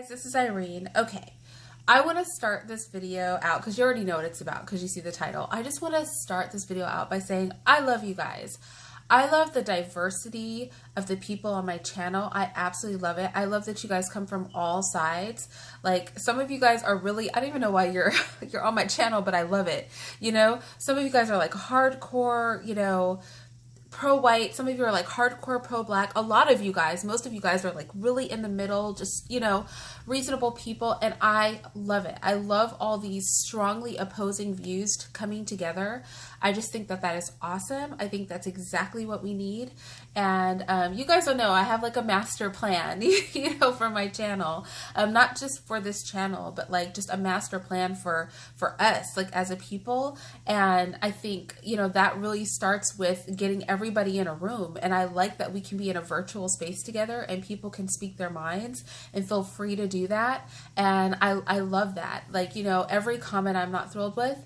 Guys, this is Irene. Okay, I want to start this video out because you already know what it's about because you see the title. I just want to start this video out by saying I love you guys. I love the diversity of the people on my channel. I absolutely love it. I love that you guys come from all sides. Like, some of you guys are really, I don't even know why you're you're on my channel, but I love it. You know, some of you guys are like hardcore, you know, pro-white. Some of you are like hardcore pro-black. A lot of you guys, most of you guys are like really in the middle, just, you know, reasonable people. And I love it. I love all these strongly opposing views coming together. I just think that that is awesome. I think that's exactly what we need. And you guys don't know, I have like a master plan, you know, for my channel. Not just for this channel, but like just a master plan for us, like as a people. And I think, you know, that really starts with getting everybody in a room. And I like that we can be in a virtual space together and people can speak their minds and feel free to do that. And I love that. Like, you know, every comment I'm not thrilled with,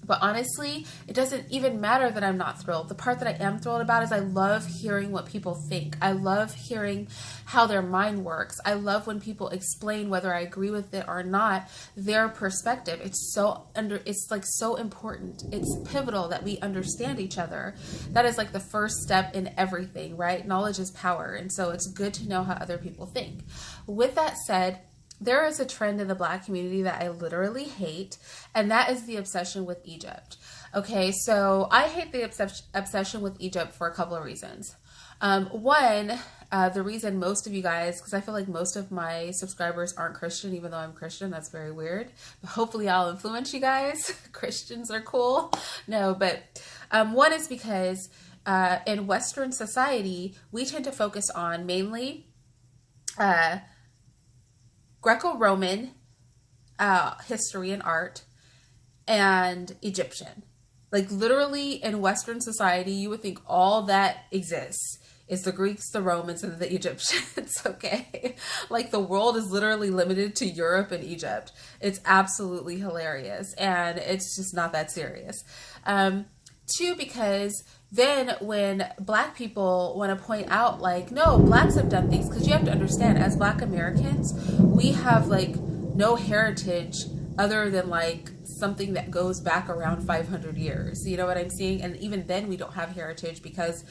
but honestly, it doesn't even matter that I'm not thrilled. The part that I am thrilled about is I love hearing what people think. I love hearing how their mind works. I love when people explain, whether I agree with it or not, their perspective. It's like so important. It's pivotal that we understand each other. That is like the first step in everything, right? Knowledge is power. And so it's good to know how other people think. With that said, there is a trend in the Black community that I literally hate, and that is the obsession with Egypt. Okay, so I hate the obsession with Egypt for a couple of reasons. One, the reason most of you guys, because I feel like most of my subscribers aren't Christian, even though I'm Christian. That's very weird. But hopefully I'll influence you guys. Christians are cool. No, but one is because in Western society, we tend to focus on mainly Greco-Roman history and art, and Egyptian. Like, literally in Western society, you would think all that exists is the Greeks, the Romans, and the Egyptians, okay? Like, the world is literally limited to Europe and Egypt. It's absolutely hilarious, and it's just not that serious. Two, because then when Black people want to point out, like, no, Blacks have done things, because you have to understand, as Black Americans, we have like no heritage other than like something that goes back around 500 years. You know what I'm saying? And even then we don't have heritage because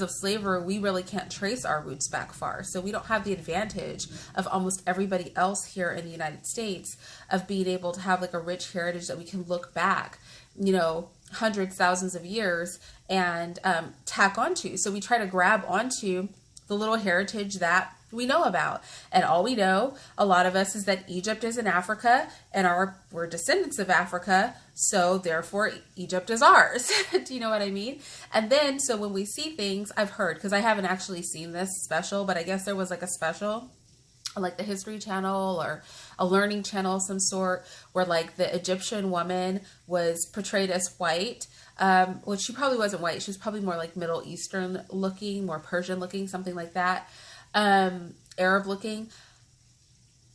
of slavery, we really can't trace our roots back far. So we don't have the advantage of almost everybody else here in the United States of being able to have like a rich heritage that we can look back, you know, hundreds, thousands of years and tack onto. So we try to grab onto the little heritage that we know about. And all we know, a lot of us, is that Egypt is in Africa and we're descendants of Africa. So therefore Egypt is ours. Do you know what I mean? And then, so when we see things, I've heard, because I haven't actually seen this special, but I guess there was like a special, like the History Channel or a learning channel of some sort, where like the Egyptian woman was portrayed as white. Well, she probably wasn't white. She was probably more like Middle Eastern looking, more Persian looking, something like that. Arab looking.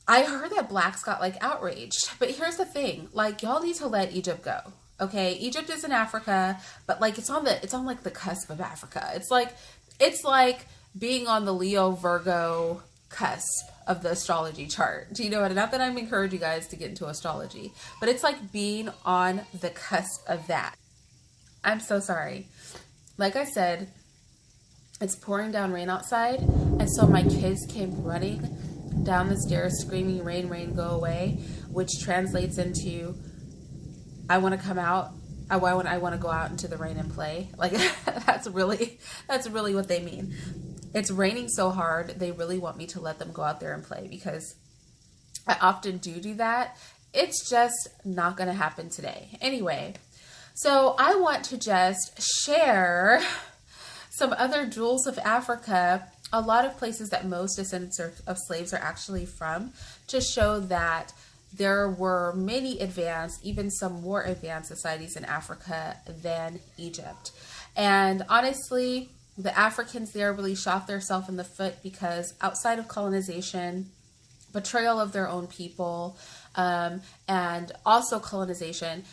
I heard that Blacks got like outraged, but here's the thing, like, y'all need to let Egypt go. Okay. Egypt is in Africa, but like, it's on like the cusp of Africa. It's like being on the Leo Virgo cusp of the astrology chart. Do you know what? Not that I'm encouraging you guys to get into astrology, but it's like being on the cusp of that. I'm so sorry. Like I said, it's pouring down rain outside, and so my kids came running down the stairs screaming, "Rain, rain, go away," which translates into, I want to come out. I want to go out into the rain and play. Like, that's really what they mean. It's raining so hard, they really want me to let them go out there and play, because I often do that. It's just not going to happen today. Anyway, so I want to just share some other jewels of Africa, a lot of places that most descendants of slaves are actually from, to show that there were many advanced, even some more advanced societies in Africa than Egypt. And honestly, the Africans there really shot themselves in the foot, because outside of colonization, betrayal of their own people, and also colonization,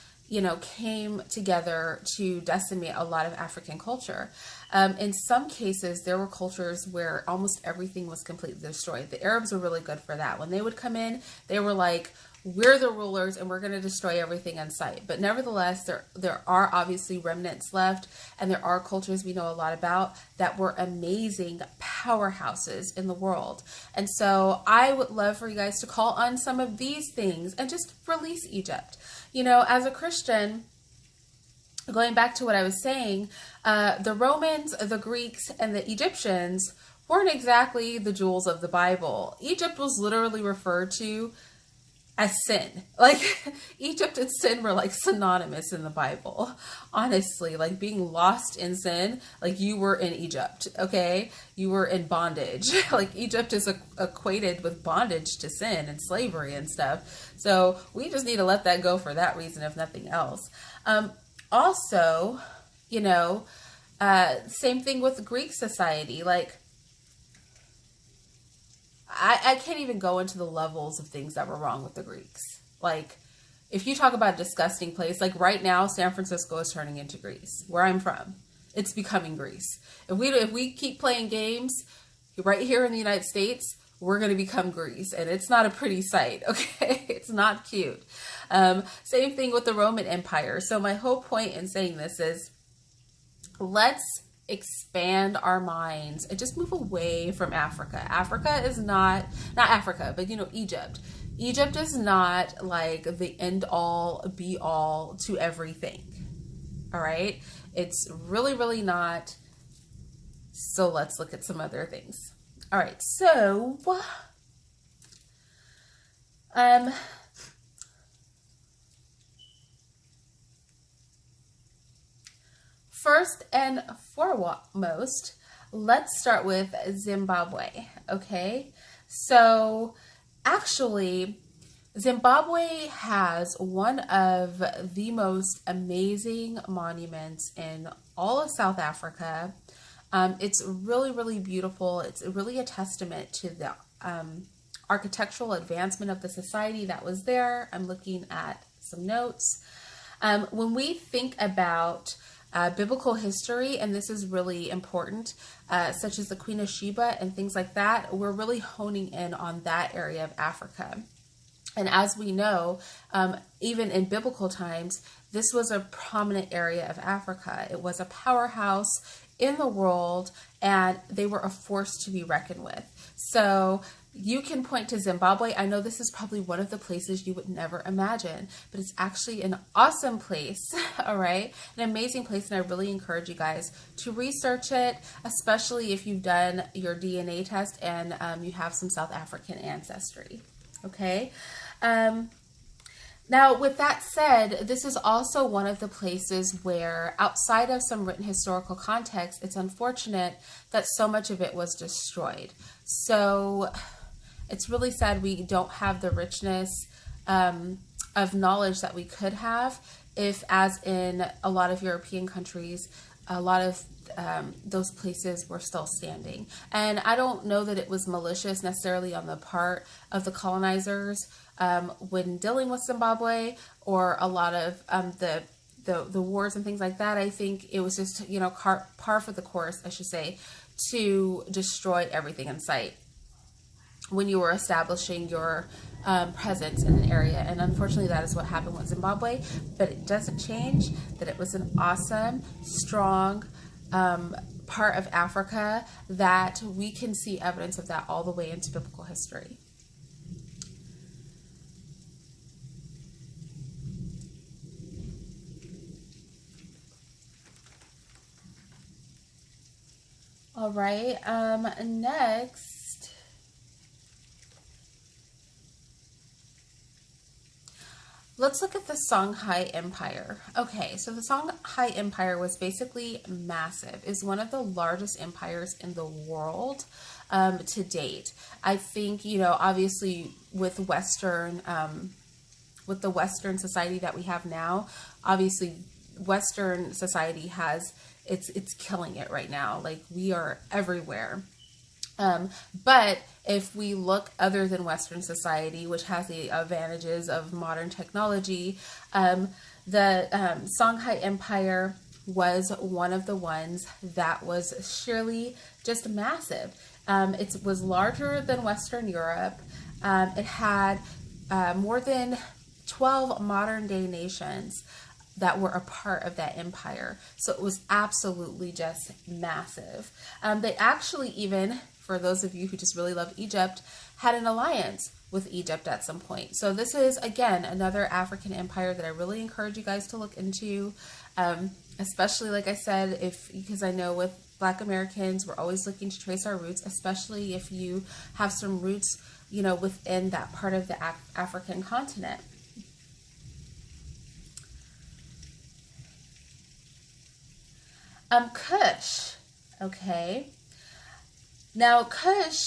came together to decimate a lot of African culture. In some cases, there were cultures where almost everything was completely destroyed. The Arabs were really good for that. When they would come in, they were like, we're the rulers and we're going to destroy everything in sight. But nevertheless, there are obviously remnants left, and there are cultures we know a lot about that were amazing powerhouses in the world. And so I would love for you guys to call on some of these things and just release Egypt. As a Christian, going back to what I was saying, the Romans, the Greeks, and the Egyptians weren't exactly the jewels of the Bible. Egypt was literally referred to as sin. Like, Egypt and sin were like synonymous in the Bible. Honestly, like being lost in sin, like you were in Egypt, okay? You were in bondage. Like Egypt is equated with bondage to sin and slavery and stuff. So we just need to let that go for that reason, if nothing else. Also, same thing with Greek society. Like, I can't even go into the levels of things that were wrong with the Greeks. Like, if you talk about a disgusting place, like right now, San Francisco is turning into Greece, where I'm from. It's becoming Greece. If we keep playing games right here in the United States, we're going to become Greece, and it's not a pretty sight, okay? It's not cute. Same thing with the Roman Empire. So my whole point in saying this is, let's expand our minds and just move away from Africa. Africa is not Africa, but Egypt. Egypt is not like the end all be all to everything. All right. It's really, really not. So let's look at some other things. All right. So, first and foremost, let's start with Zimbabwe, okay? So actually, Zimbabwe has one of the most amazing monuments in all of South Africa. It's really, really beautiful. It's really a testament to the architectural advancement of the society that was there. I'm looking at some notes. When we think about biblical history, and this is really important, such as the Queen of Sheba and things like that, we're really honing in on that area of Africa. And as we know, even in biblical times, this was a prominent area of Africa. It was a powerhouse in the world, and they were a force to be reckoned with. So you can point to Zimbabwe. I know this is probably one of the places you would never imagine, but it's actually an awesome place, all right? An amazing place, and I really encourage you guys to research it, especially if you've done your DNA test and you have some South African ancestry, okay? Now, with that said, this is also one of the places where, outside of some written historical context, it's unfortunate that so much of it was destroyed. So it's really sad we don't have the richness of knowledge that we could have if, as in a lot of European countries, a lot of those places were still standing. And I don't know that it was malicious necessarily on the part of the colonizers when dealing with Zimbabwe, or a lot of the wars and things like that. I think it was just, par for the course, I should say, to destroy everything in sight when you were establishing your presence in an area. And unfortunately, that is what happened with Zimbabwe. But it doesn't change that it was an awesome, strong part of Africa that we can see evidence of that all the way into biblical history. All right, next, let's look at the Songhai Empire. Okay, so the Songhai Empire was basically massive. It's one of the largest empires in the world to date. I think, obviously with the Western society that we have now, obviously Western society has, it's killing it right now. Like, we are everywhere. But if we look other than Western society, which has the advantages of modern technology, The Songhai Empire was one of the ones that was sheerly just massive. It was larger than Western Europe. It had more than 12 modern day nations that were a part of that empire. So it was absolutely just massive. They actually even, for those of you who just really love Egypt, had an alliance with Egypt at some point. So this is, again, another African empire that I really encourage you guys to look into, especially, like I said, because I know with Black Americans, we're always looking to trace our roots, especially if you have some roots, you know, within that part of the African continent. Kush, okay. Now, Kush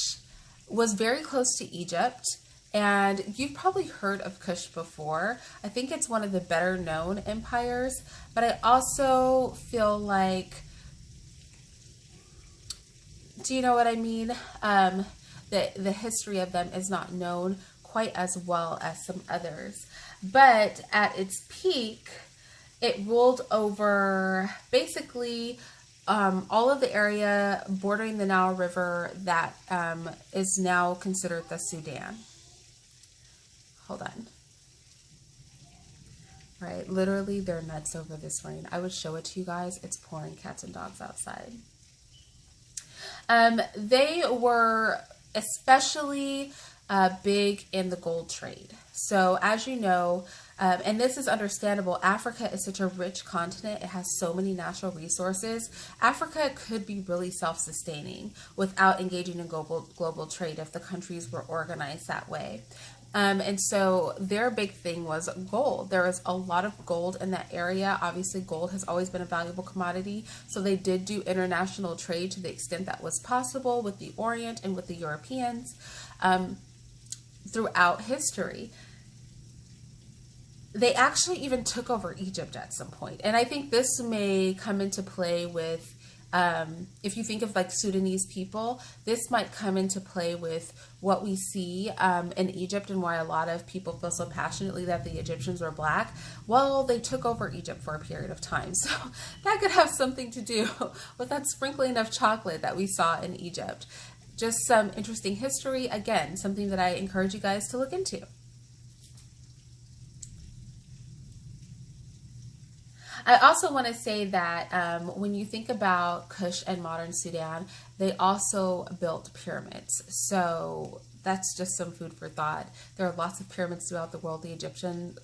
was very close to Egypt, and you've probably heard of Kush before. I think it's one of the better known empires, but I also feel like, do you know what I mean? The history of them is not known quite as well as some others. But at its peak, it ruled over basically all of the area bordering the Nile River that is now considered the Sudan. Hold on. Right, literally they're nuts over this rain. I would show it to you guys. It's pouring cats and dogs outside. They were especially big in the gold trade. So as you know, and this is understandable, Africa is such a rich continent. It has so many natural resources. Africa could be really self-sustaining without engaging in global trade if the countries were organized that way. And so their big thing was gold. There was a lot of gold in that area. Obviously, gold has always been a valuable commodity. So they did do international trade to the extent that was possible with the Orient and with the Europeans throughout history. They actually even took over Egypt at some point. And I think this may come into play with, if you think of like Sudanese people, this might come into play with what we see in Egypt and why a lot of people feel so passionately that the Egyptians were Black. Well, they took over Egypt for a period of time. So that could have something to do with that sprinkling of chocolate that we saw in Egypt. Just some interesting history. Again, something that I encourage you guys to look into. I also want to say that when you think about Kush and modern Sudan, they also built pyramids. So that's just some food for thought. There are lots of pyramids throughout the world. The Egyptians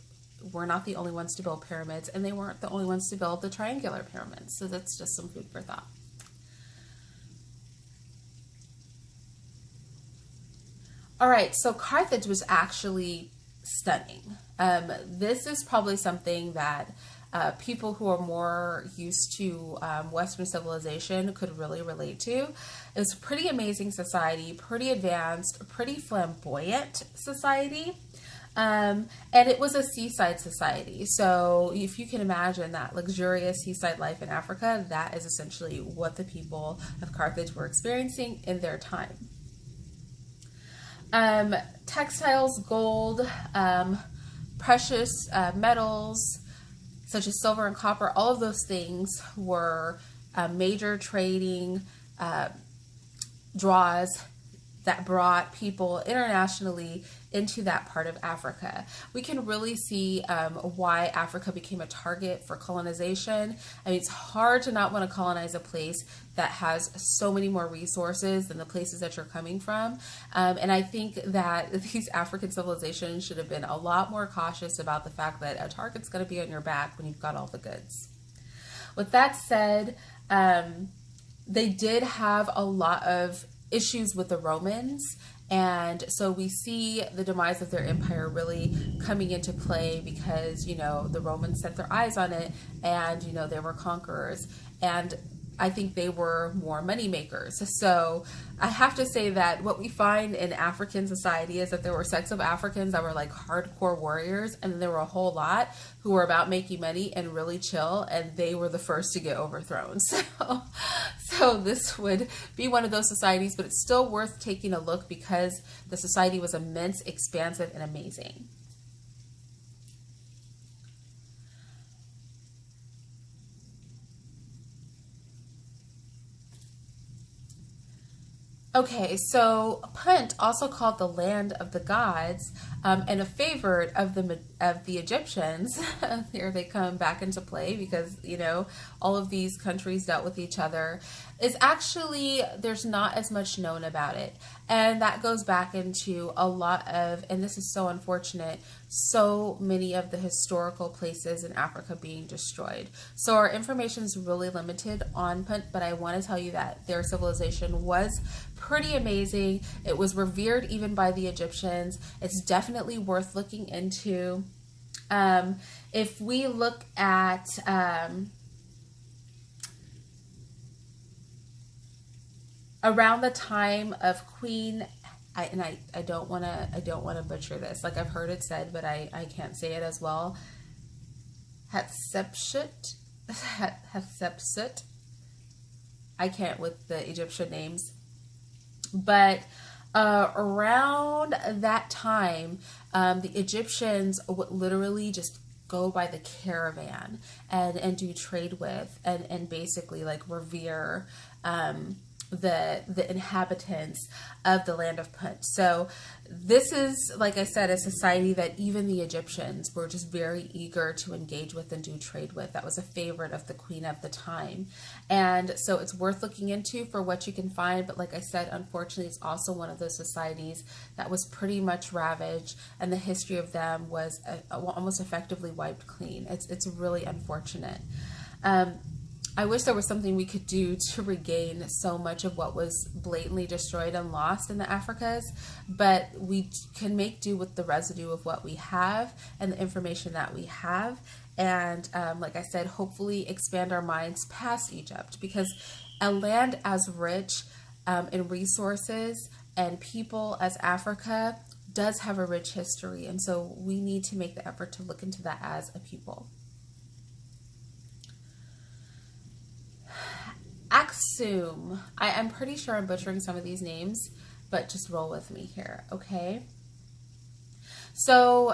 were not the only ones to build pyramids, and they weren't the only ones to build the triangular pyramids. So that's just some food for thought. All right, so Carthage was actually stunning. This is probably something that people who are more used to Western civilization could really relate to. It was a pretty amazing society, pretty advanced, pretty flamboyant society. And it was a seaside society. So if you can imagine that luxurious seaside life in Africa, that is essentially what the people of Carthage were experiencing in their time. Textiles, gold, precious metals, such as silver and copper, all of those things were major trading draws that brought people internationally into that part of Africa. We can really see why Africa became a target for colonization. I mean, it's hard to not want to colonize a place that has so many more resources than the places that you're coming from. And I think that these African civilizations should have been a lot more cautious about the fact that a target's going to be on your back when you've got all the goods. With that said, they did have a lot of issues with the Romans, and so we see the demise of their empire really coming into play because, you know, the Romans set their eyes on it, and, you know, they were conquerors, and I think they were more money makers. So I have to say that what we find in African society is that there were sects of Africans that were like hardcore warriors, and then there were a whole lot who were about making money and really chill, and they were the first to get overthrown. So this would be one of those societies, but it's still worth taking a look because the society was immense, expansive, and amazing. Okay, so Punt, also called the land of the gods, and a favorite of the Egyptians. Here they come back into play because all of these countries dealt with each other. Is actually there's not as much known about it, and that goes back into a lot of, and this is so unfortunate, so many of the historical places in Africa being destroyed. So our information is really limited on Punt, but I want to tell you that their civilization was pretty amazing. It was revered even by the Egyptians. It's definitely worth looking into. If we look at around the time of Queen, I don't want to butcher this. Like, I've heard it said, but I can't say it as well. Hatshepsut. I can't with the Egyptian names. But around that time, the Egyptians would literally just go by the caravan and do trade with and basically like revere the inhabitants of the land of Punt. So this is, like I said, a society that even the Egyptians were just very eager to engage with and do trade with. That was a favorite of the queen of the time. And so it's worth looking into for what you can find. But like I said, unfortunately, it's also one of those societies that was pretty much ravaged, and the history of them was almost effectively wiped clean. It's really unfortunate. I wish there was something we could do to regain so much of what was blatantly destroyed and lost in the Africas, but we can make do with the residue of what we have and the information that we have. And like I said, hopefully expand our minds past Egypt, because a land as rich in resources and people as Africa does have a rich history. And so we need to make the effort to look into that as a people. Aksum. I'm pretty sure I'm butchering some of these names, but just roll with me here, okay? So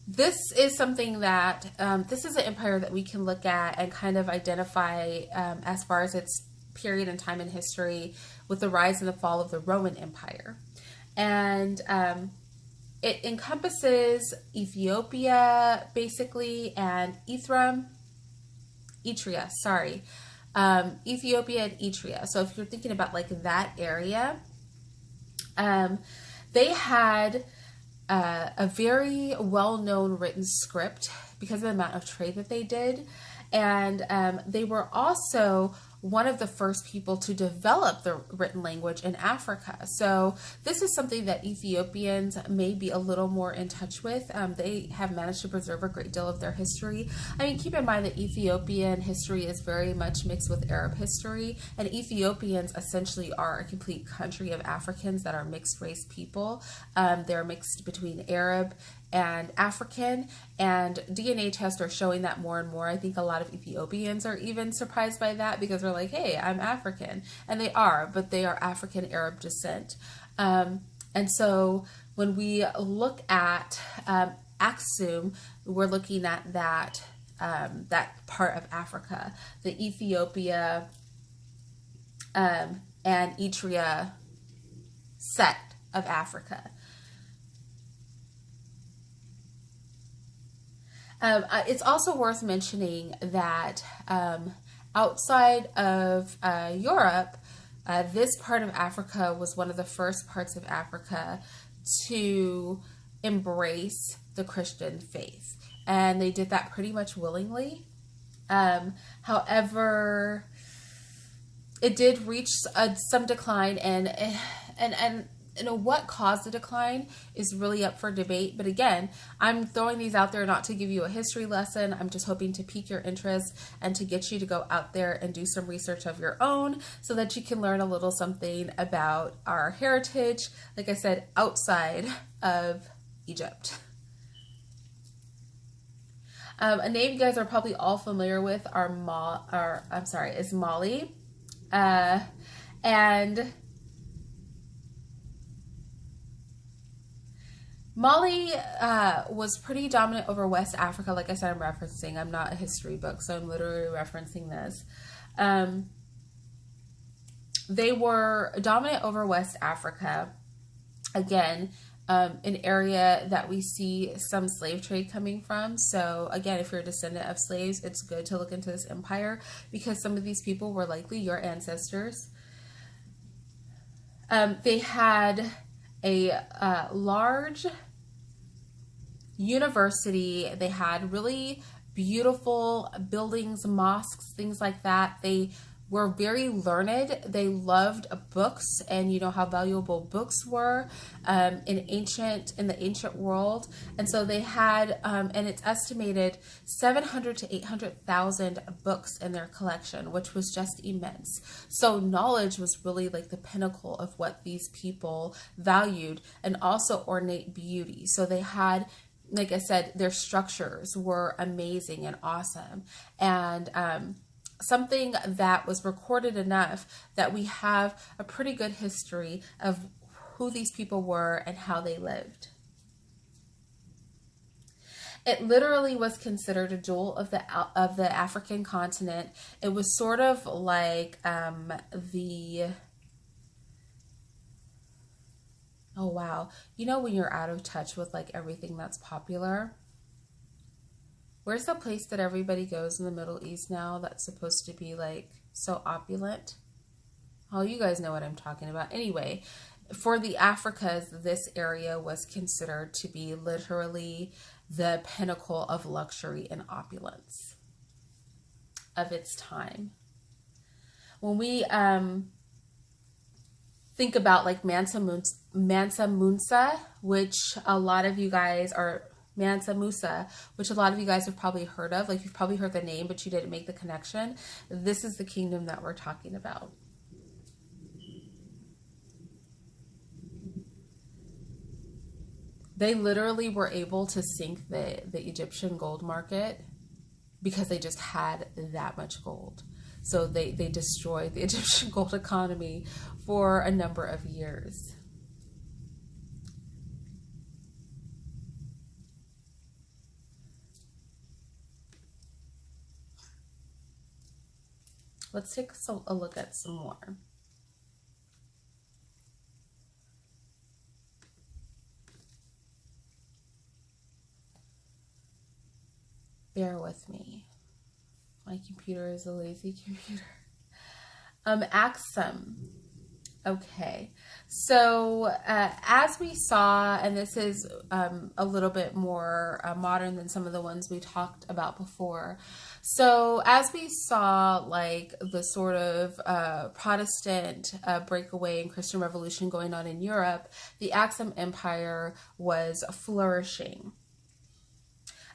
this is something that, this is an empire that we can look at and kind of identify as far as its period and time in history with the rise and the fall of the Roman Empire. And it encompasses Ethiopia, basically, and Ethiopia, Ethiopia and Eritrea. So if you're thinking about like that area, they had a very well-known written script because of the amount of trade that they did. And they were also one of the first people to develop the written language in Africa. So this is something that Ethiopians may be a little more in touch with. They have managed to preserve a great deal of their history. I mean, keep in mind that Ethiopian history is very much mixed with Arab history, and Ethiopians essentially are a complete country of Africans that are mixed race people. They're mixed between Arab and African, and DNA tests are showing that more and more. I think a lot of Ethiopians are even surprised by that because they're like, hey, I'm African. And they are, but they are African Arab descent. And so when we look at Aksum, we're looking at that part of Africa, the Ethiopia and Eritrea set of Africa. It's also worth mentioning that outside of Europe, this part of Africa was one of the first parts of Africa to embrace the Christian faith. And they did that pretty much willingly. However, it did reach some decline, and what caused the decline is really up for debate. But again, I'm throwing these out there not to give you a history lesson. I'm just hoping to pique your interest and to get you to go out there and do some research of your own so that you can learn a little something about our heritage, like I said, outside of Egypt. A name you guys are probably all familiar with is Mali. And Mali was pretty dominant over West Africa. Like I said, I'm not a history book, so I'm literally referencing this. They were dominant over West Africa. Again, an area that we see some slave trade coming from. So again, if you're a descendant of slaves, it's good to look into this empire because some of these people were likely your ancestors. They had a large university. They had really beautiful buildings, mosques, things like that. They were very learned. They loved books, and you know how valuable books were in the ancient world. And so they had, and it's estimated 700 to 800,000 books in their collection, which was just immense. So knowledge was really like the pinnacle of what these people valued, and also ornate beauty. So they had, like I said, their structures were amazing and awesome. And something that was recorded enough that we have a pretty good history of who these people were and how they lived. It literally was considered a jewel of the African continent. It was sort of like oh wow, you know when you're out of touch with like everything that's popular? Where's the place that everybody goes in the Middle East now that's supposed to be like so opulent? Oh, you guys know what I'm talking about. Anyway, for the Africas, this area was considered to be literally the pinnacle of luxury and opulence of its time. When we think about like Mansa Musa, which a lot of you guys are Mansa Musa, which a lot of you guys have probably heard of. Like you've probably heard the name, but you didn't make the connection. This is the kingdom that we're talking about. They literally were able to sink the Egyptian gold market because they just had that much gold. So they destroyed the Egyptian gold economy for a number of years. Let's take a look at some more. Bear with me. My computer is a lazy computer. Aksum. Okay, so as we saw, and this is a little bit more modern than some of the ones we talked about before. So as we saw, like the sort of Protestant breakaway and Christian revolution going on in Europe, the Aksum Empire was flourishing.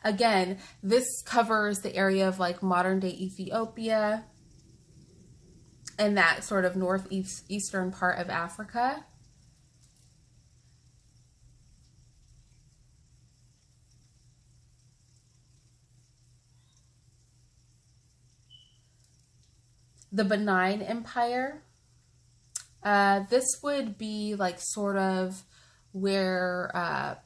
Again, this covers the area of like modern day Ethiopia and that sort of northeastern part of Africa. The Benin Empire. This would be like sort of where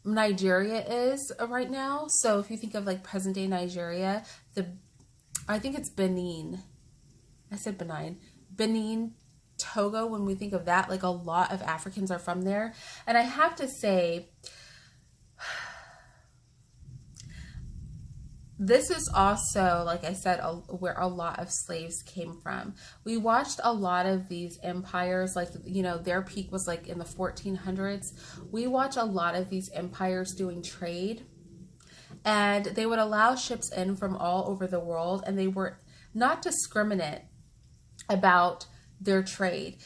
Nigeria is right now. So if you think of like present day Nigeria, I think it's Benin. I said Benin. Benin, Togo, when we think of that, like a lot of Africans are from there. And I have to say, this is also, like I said, where a lot of slaves came from. We watched a lot of these empires, like, you know, their peak was like in the 1400s. We watch a lot of these empires doing trade, and they would allow ships in from all over the world, and they were not discriminate about their trade.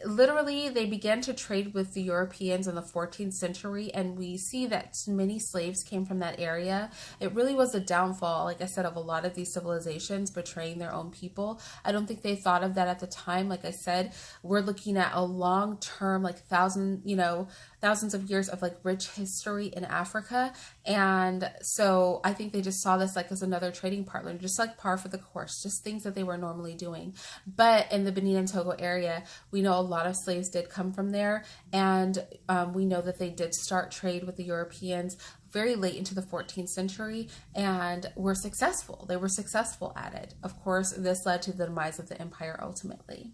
Literally, they began to trade with the Europeans in the 14th century, and we see that many slaves came from that area. It really was a downfall, like I said, of a lot of these civilizations betraying their own people. I don't think they thought of that at the time. Like I said, we're looking at a long-term, like thousands of years of like rich history in Africa. And so I think they just saw this like as another trading partner, just like par for the course, just things that they were normally doing. But in the Benin and Togo area, we know a lot of slaves did come from there. And we know that they did start trade with the Europeans very late into the 14th century and were successful. They were successful at it. Of course, this led to the demise of the empire ultimately.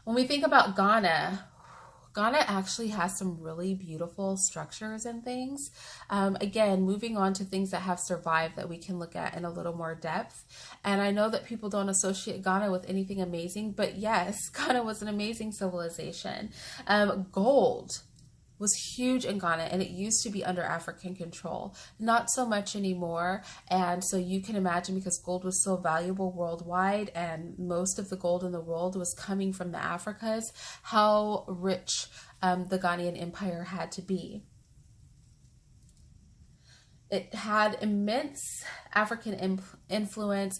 When we think about Ghana, Ghana actually has some really beautiful structures and things. Again, moving on to things that have survived that we can look at in a little more depth. And I know that people don't associate Ghana with anything amazing, but yes, Ghana was an amazing civilization. Gold was huge in Ghana, and it used to be under African control. Not so much anymore. And so you can imagine, because gold was so valuable worldwide and most of the gold in the world was coming from the Africas, how rich the Ghanaian empire had to be. It had immense African influence.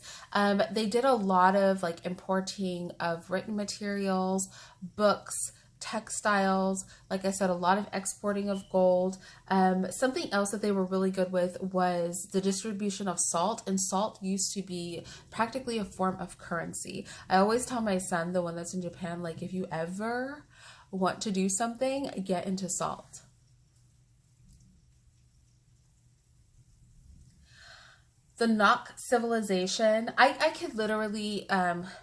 They did a lot of like importing of written materials, books, textiles, like I said, a lot of exporting of gold. Something else that they were really good with was the distribution of salt, and salt used to be practically a form of currency. I always tell my son, the one that's in Japan, like, if you ever want to do something, get into salt. The Nok civilization, I could literally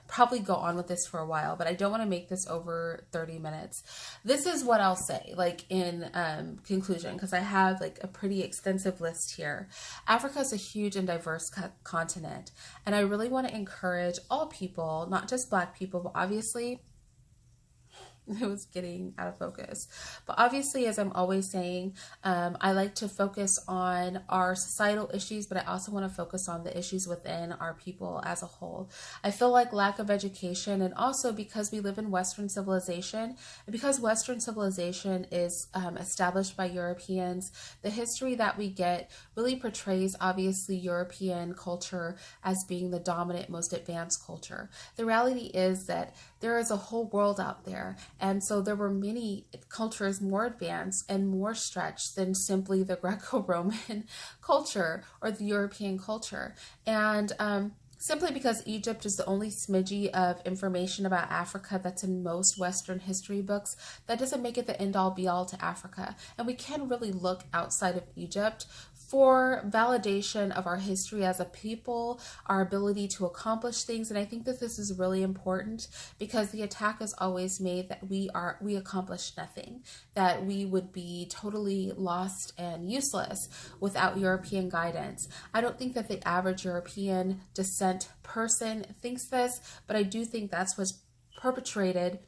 probably go on with this for a while, but I don't want to make this over 30 minutes. This is what I'll say, like in conclusion, because I have like a pretty extensive list here. Africa is a huge and diverse continent, and I really want to encourage all people, not just Black people, but obviously it was getting out of focus. But obviously, as I'm always saying, I like to focus on our societal issues, but I also want to focus on the issues within our people as a whole. I feel like lack of education, and also because we live in Western civilization, and because Western civilization is established by Europeans, the history that we get really portrays, obviously, European culture as being the dominant, most advanced culture. The reality is that there is a whole world out there. And so there were many cultures more advanced and more stretched than simply the Greco-Roman culture or the European culture. And simply because Egypt is the only smidgy of information about Africa that's in most Western history books, that doesn't make it the end-all be-all to Africa. And we can really look outside of Egypt for validation of our history as a people, our ability to accomplish things. And I think that this is really important, because the attack is always made that we accomplished nothing, that we would be totally lost and useless without European guidance. I don't think that the average European descent person thinks this, but I do think that's what's perpetrated,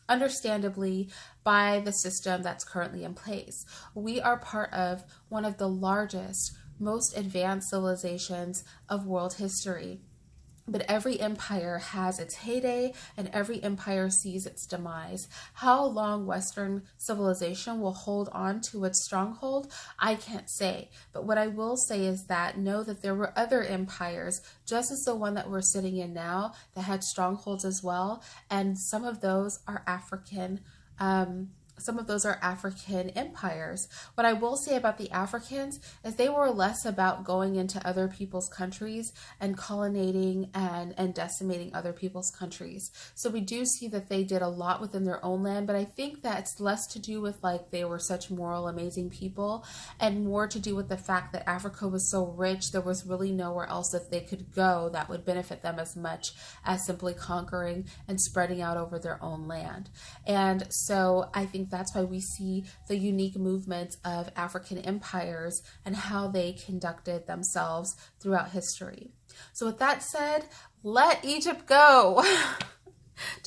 understandably, by the system that's currently in place. We are part of one of the largest, most advanced civilizations of world history. But every empire has its heyday, and every empire sees its demise. How long Western civilization will hold on to its stronghold, I can't say. But what I will say is that know that there were other empires, just as the one that we're sitting in now, that had strongholds as well. And some of those are African empires. What I will say about the Africans is they were less about going into other people's countries and colonizing and decimating other people's countries. So we do see that they did a lot within their own land, but I think that's less to do with like they were such moral, amazing people, and more to do with the fact that Africa was so rich, there was really nowhere else that they could go that would benefit them as much as simply conquering and spreading out over their own land. And so I think that's why we see the unique movements of African empires and how they conducted themselves throughout history. So with that said, let Egypt go.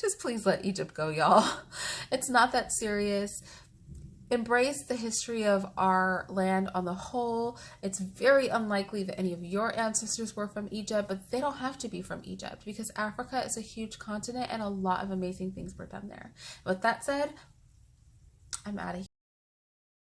Just please let Egypt go, y'all. It's not that serious. Embrace the history of our land on the whole. It's very unlikely that any of your ancestors were from Egypt, but they don't have to be from Egypt, because Africa is a huge continent and a lot of amazing things were done there. With that said, I'm out of here.